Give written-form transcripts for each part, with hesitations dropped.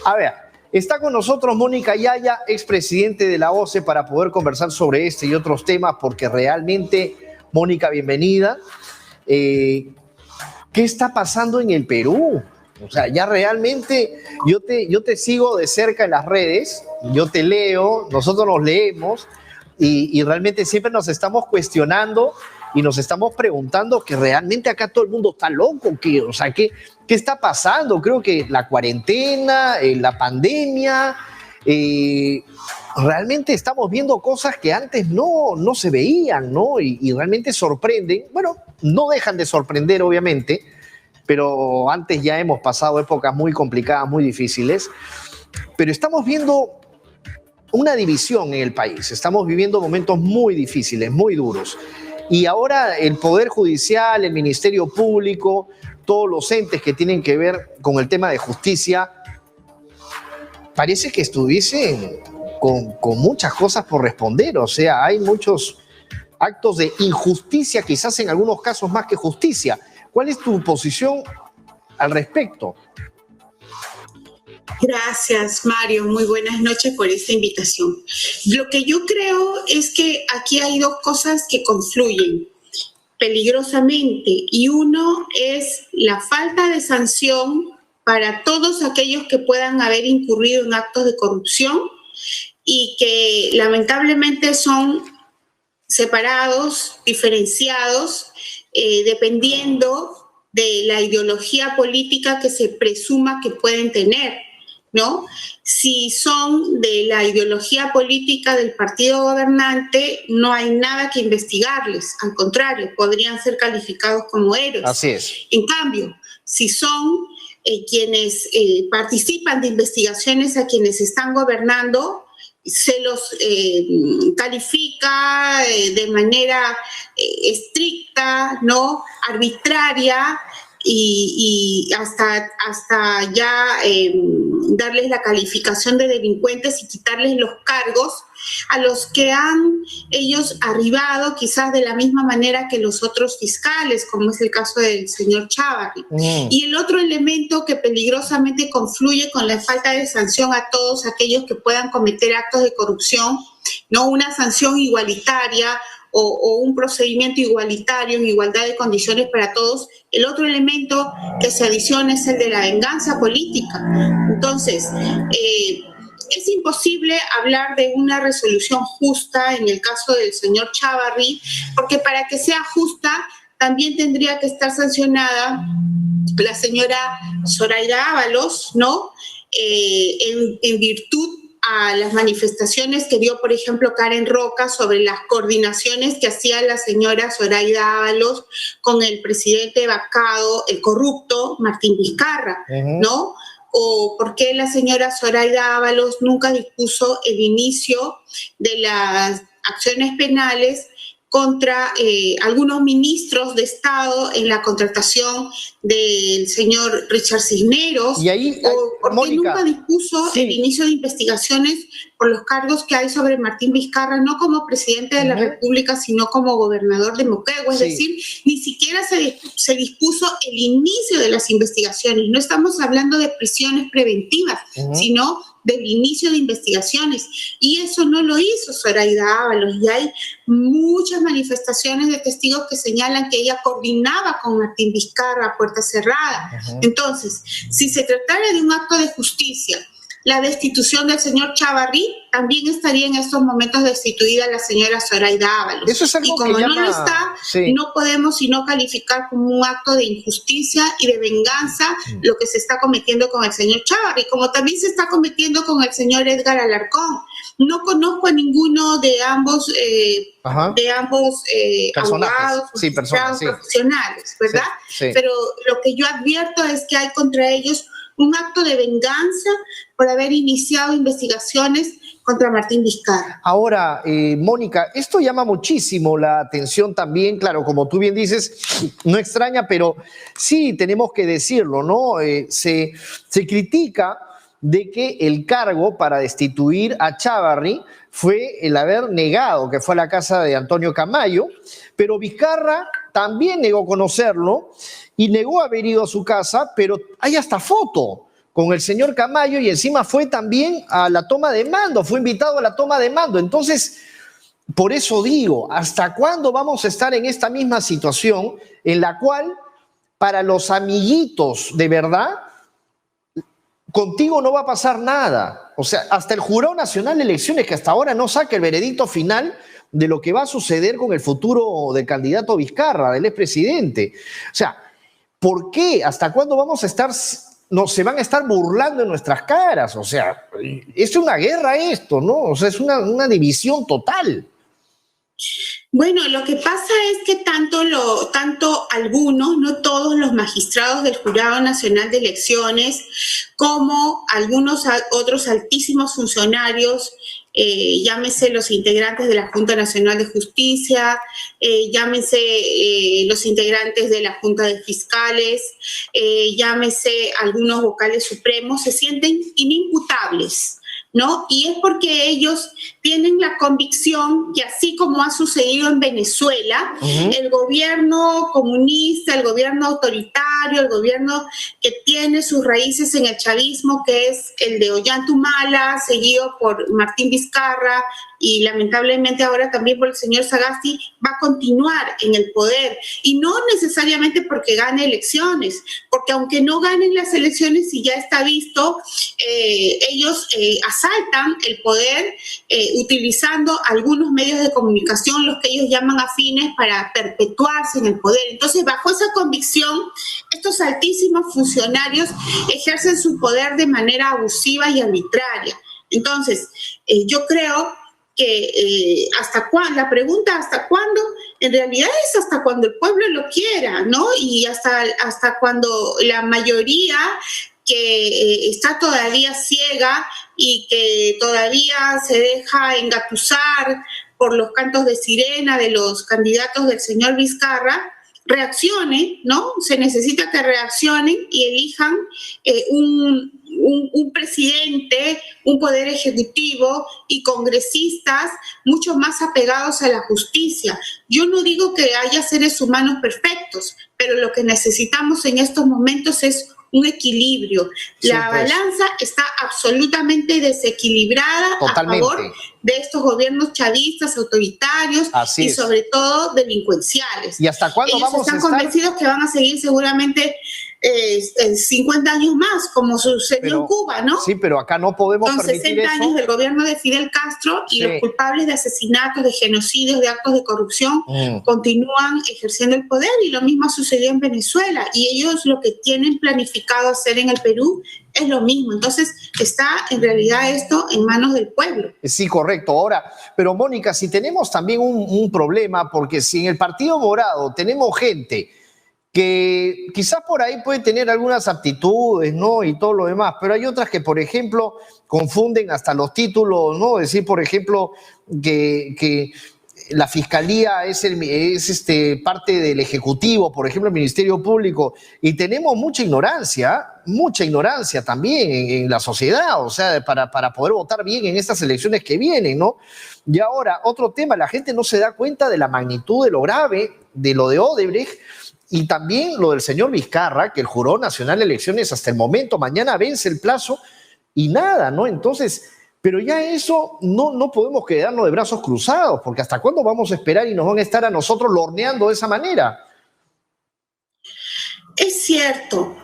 A ver, está con nosotros Mónica Yaya, expresidente de la OCE, para poder conversar sobre este y otros temas, porque realmente, Mónica, bienvenida. ¿Qué está pasando en el Perú? O sea, ya realmente yo te sigo de cerca en las redes, yo te leo, nosotros nos leemos y realmente siempre nos estamos cuestionando y nos estamos preguntando que realmente acá todo el mundo está loco, o sea, ¿qué está pasando? Creo que la cuarentena, la pandemia, realmente estamos viendo cosas que antes no se veían, ¿no? Y realmente sorprenden. Bueno, no dejan de sorprender, obviamente, pero antes ya hemos pasado épocas muy complicadas, muy difíciles, pero estamos viendo una división en el país, estamos viviendo momentos muy difíciles, muy duros, y ahora el Poder Judicial, el Ministerio Público, todos los entes que tienen que ver con el tema de justicia, parece que estuviesen con muchas cosas por responder, o sea, hay muchos actos de injusticia, quizás en algunos casos más que justicia. ¿Cuál es tu posición al respecto? Gracias, Mario. Muy buenas noches por esta invitación. Lo que yo creo es que aquí hay dos cosas que confluyen peligrosamente, y uno es la falta de sanción para todos aquellos que puedan haber incurrido en actos de corrupción y que lamentablemente son separados, diferenciados, dependiendo de la ideología política que se presuma que pueden tener, ¿no? Si son de la ideología política del partido gobernante, no hay nada que investigarles, al contrario, podrían ser calificados como héroes. Así es. En cambio, si son quienes participan de investigaciones a quienes están gobernando, se los califica de manera estricta, ¿no? Arbitraria, y hasta ya darles la calificación de delincuentes y quitarles los cargos a los que han ellos arribado quizás de la misma manera que los otros fiscales, como es el caso del señor Chávarri. Y el otro elemento que peligrosamente confluye con la falta de sanción a todos aquellos que puedan cometer actos de corrupción, no una sanción igualitaria o un procedimiento igualitario en igualdad de condiciones para todos. El otro elemento que se adiciona es el de la venganza política. Entonces, es imposible hablar de una resolución justa en el caso del señor Chávarri, porque para que sea justa también tendría que estar sancionada la señora Zoraida Ábalos, ¿no? En virtud a las manifestaciones que dio, por ejemplo, Karen Roca sobre las coordinaciones que hacía la señora Zoraida Ábalos con el presidente vacado, el corrupto Martín Vizcarra, ¿no? O por qué la señora Zoraida Ábalos nunca dispuso el inicio de las acciones penales contra algunos ministros de Estado en la contratación del señor Richard Cisneros, y ahí, o porque Mónica, nunca dispuso el inicio de investigaciones por los cargos que hay sobre Martín Vizcarra, no como presidente de la República, sino como gobernador de Moquegua. Es decir, ni siquiera se dispuso el inicio de las investigaciones. No estamos hablando de prisiones preventivas, sino del inicio de investigaciones, y eso no lo hizo Zoraida Ábalos, y hay muchas manifestaciones de testigos que señalan que ella coordinaba con Martín Vizcarra a puerta cerrada. Entonces, si se tratara de un acto de justicia, la destitución del señor Chávarri, también estaría en estos momentos destituida la señora Zoraida Ábalos. Eso es algo y como que no lo está, no podemos sino calificar como un acto de injusticia y de venganza lo que se está cometiendo con el señor Chávarri, como también se está cometiendo con el señor Edgar Alarcón. No conozco a ninguno de ambos abogados, profesionales, ¿verdad? Pero lo que yo advierto es que hay contra ellos un acto de venganza por haber iniciado investigaciones contra Martín Vizcarra. Ahora, Mónica, esto llama muchísimo la atención también, claro, como tú bien dices, no extraña, pero sí tenemos que decirlo, ¿no? Se critica de que el cargo para destituir a Chávarri fue el haber negado que fue a la casa de Antonio Camayo, pero Vizcarra también negó conocerlo y negó haber ido a su casa, pero hay hasta foto con el señor Camayo y encima fue también a la toma de mando, fue invitado a la toma de mando. Entonces, por eso digo, ¿hasta cuándo vamos a estar en esta misma situación en la cual para los amiguitos de verdad, contigo no va a pasar nada? O sea, hasta el Jurado Nacional de Elecciones, que hasta ahora no saca el veredicto final de lo que va a suceder con el futuro del candidato Vizcarra, del expresidente. O sea, ¿por qué? ¿Hasta cuándo vamos a estar, no, se van a estar burlando en nuestras caras? O sea, es una guerra esto, ¿no? O sea, es una división total. Bueno, lo que pasa es que tanto algunos, no todos los magistrados del Jurado Nacional de Elecciones, como algunos otros altísimos funcionarios, llámese los integrantes de la Junta Nacional de Justicia, llámese los integrantes de la Junta de Fiscales, llámese algunos vocales supremos, se sienten inimputables, ¿no? Y es porque ellos tienen la convicción que, así como ha sucedido en Venezuela, el gobierno comunista, el gobierno autoritario, el gobierno que tiene sus raíces en el chavismo, que es el de Ollanta-Humala, seguido por Martín Vizcarra y lamentablemente ahora también por el señor Sagasti, va a continuar en el poder. Y no necesariamente porque gane elecciones, porque aunque no ganen las elecciones, y ya está visto, ellos asaltan el poder utilizando algunos medios de comunicación, los que ellos llaman afines, para perpetuarse en el poder. Entonces, bajo esa convicción, estos altísimos funcionarios ejercen su poder de manera abusiva y arbitraria. Entonces, yo creo que ¿hasta cuándo? La pregunta ¿hasta cuándo? En realidad es hasta cuando el pueblo lo quiera, ¿no? Y hasta cuando la mayoría que está todavía ciega y que todavía se deja engatusar por los cantos de sirena de los candidatos del señor Vizcarra, reaccione, ¿no? Se necesita que reaccionen y elijan un presidente, un poder ejecutivo y congresistas mucho más apegados a la justicia. Yo no digo que haya seres humanos perfectos, pero lo que necesitamos en estos momentos es un equilibrio. Sí, la balanza está absolutamente desequilibrada. Totalmente. A favor de estos gobiernos chavistas, autoritarios. Así y sobre todo delincuenciales. ¿Y hasta cuándo ellos vamos a estar? Están convencidos que van a seguir seguramente 50 años más, como sucedió en Cuba, ¿no? Sí, pero acá no podemos permitir 60 eso. años del gobierno de Fidel Castro y los culpables de asesinatos, de genocidios, de actos de corrupción continúan ejerciendo el poder, y lo mismo sucedió en Venezuela, y ellos lo que tienen planificado hacer en el Perú es lo mismo. Entonces está en realidad esto en manos del pueblo. Sí, correcto. Ahora, pero Mónica, si tenemos también un problema, porque si en el Partido Morado tenemos gente que quizás por ahí puede tener algunas aptitudes, ¿no? Y todo lo demás, pero hay otras que, por ejemplo, confunden hasta los títulos, ¿no? Decir, por ejemplo, que la Fiscalía es parte del Ejecutivo, por ejemplo, el Ministerio Público, y tenemos mucha ignorancia también en la sociedad, o sea, para poder votar bien en estas elecciones que vienen, ¿no? Y ahora, otro tema, la gente no se da cuenta de la magnitud de lo grave, de lo de Odebrecht, y también lo del señor Vizcarra, que el Jurado Nacional de Elecciones hasta el momento, mañana vence el plazo y nada, ¿no? Entonces, pero ya eso no podemos quedarnos de brazos cruzados, porque ¿hasta cuándo vamos a esperar y nos van a estar a nosotros lorneando de esa manera? Es cierto,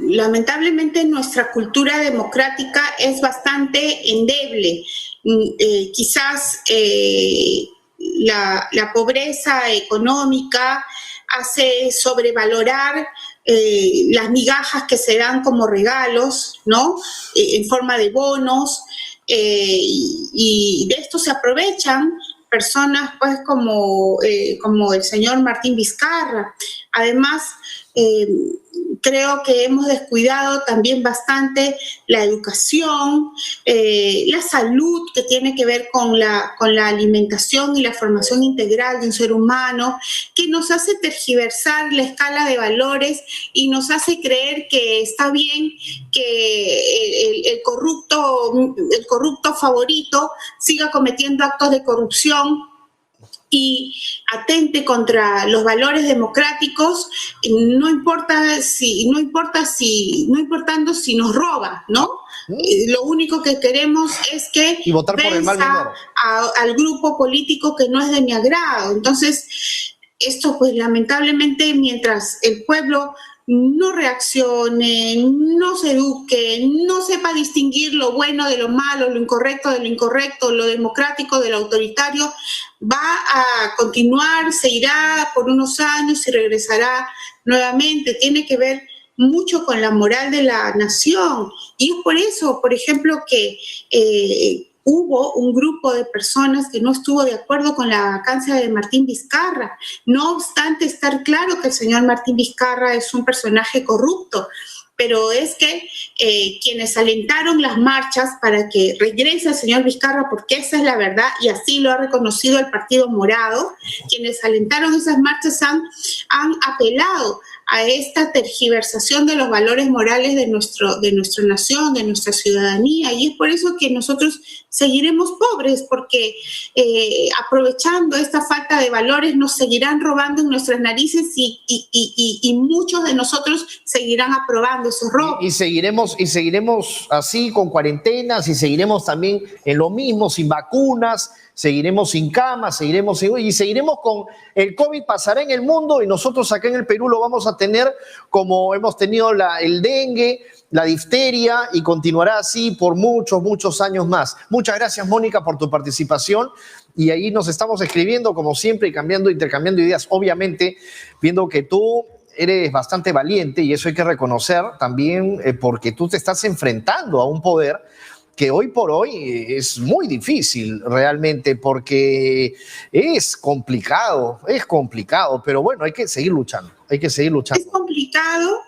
lamentablemente nuestra cultura democrática es bastante endeble. Quizás la pobreza económica hace sobrevalorar las migajas que se dan como regalos, ¿no? En forma de bonos, y de esto se aprovechan personas pues como el señor Martín Vizcarra. Además, creo que hemos descuidado también bastante la educación, la salud, que tiene que ver con la alimentación y la formación integral de un ser humano, que nos hace tergiversar la escala de valores y nos hace creer que está bien que el corrupto favorito siga cometiendo actos de corrupción y atente contra los valores democráticos, no importando si nos roba, ¿no? Lo único que queremos es que y votar por el mal menor al grupo político que no es de mi agrado. Entonces, esto pues lamentablemente, mientras el pueblo no reaccione, no se eduque, no sepa distinguir lo bueno de lo malo, lo incorrecto de lo incorrecto, lo democrático de lo autoritario, va a continuar, se irá por unos años y regresará nuevamente. Tiene que ver mucho con la moral de la nación. Y es por eso, por ejemplo, que hubo un grupo de personas que no estuvo de acuerdo con la vacancia de Martín Vizcarra. No obstante estar claro que el señor Martín Vizcarra es un personaje corrupto, pero es que quienes alentaron las marchas para que regrese el señor Vizcarra, porque esa es la verdad, y así lo ha reconocido el Partido Morado, quienes alentaron esas marchas han apelado a esta tergiversación de los valores morales de nuestra nación, de nuestra ciudadanía, y es por eso que nosotros seguiremos pobres, porque aprovechando esta falta de valores nos seguirán robando en nuestras narices y muchos de nosotros seguirán aprobando esos robos. Y seguiremos así con cuarentenas, y seguiremos también en lo mismo, sin vacunas, seguiremos sin camas, y seguiremos con el COVID. Pasará en el mundo y nosotros acá en el Perú lo vamos a tener como hemos tenido el dengue, la difteria, y continuará así por muchos años más. Muchas gracias, Mónica, por tu participación, y ahí nos estamos escribiendo como siempre y intercambiando ideas, obviamente viendo que tú eres bastante valiente, y eso hay que reconocer también, porque tú te estás enfrentando a un poder que hoy por hoy es muy difícil realmente, porque es complicado, pero bueno, hay que seguir luchando. Es complicado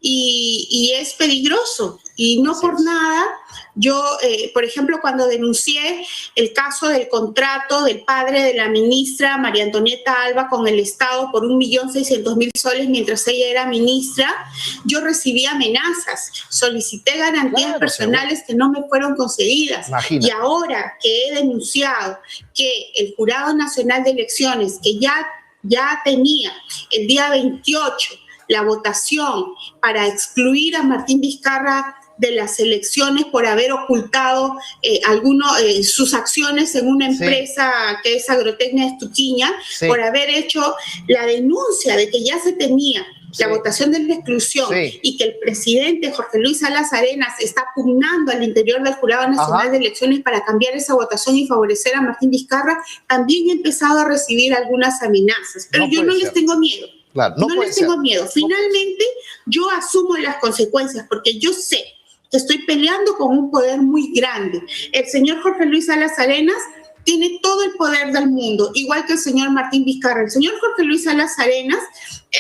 y es peligroso, y no por nada. Yo, por ejemplo, cuando denuncié el caso del contrato del padre de la ministra María Antonieta Alba con el Estado por 1.600.000 soles mientras ella era ministra, yo recibí amenazas, solicité garantías personales que no me fueron concedidas. Imagina. Y ahora que he denunciado que el Jurado Nacional de Elecciones, que ya tenía el día 28 la votación para excluir a Martín Vizcarra de las elecciones por haber ocultado sus acciones en una empresa que es Agrotecnia Estuquiña, por haber hecho la denuncia de que ya se tenía la votación de la exclusión, y que el presidente Jorge Luis Salas Arenas está pugnando al interior del Jurado Nacional de Elecciones para cambiar esa votación y favorecer a Martín Vizcarra, también he empezado a recibir algunas amenazas, pero yo no les tengo miedo. Claro, no les tengo miedo. Finalmente, yo asumo las consecuencias, porque yo sé que estoy peleando con un poder muy grande. El señor Jorge Luis Salas Arenas tiene todo el poder del mundo, igual que el señor Martín Vizcarra. El señor Jorge Luis Salas Arenas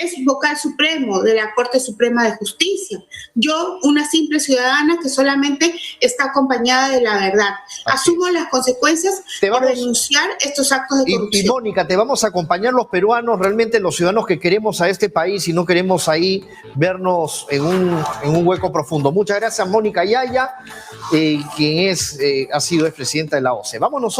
es vocal supremo de la Corte Suprema de Justicia. Yo, una simple ciudadana que solamente está acompañada de la verdad. Asumo las consecuencias por denunciar estos actos de corrupción. Y Mónica, te vamos a acompañar los peruanos, realmente los ciudadanos que queremos a este país y no queremos ahí vernos en un hueco profundo. Muchas gracias, Mónica Yaya, quien ha sido expresidenta de la OCE. Vamos nosotros.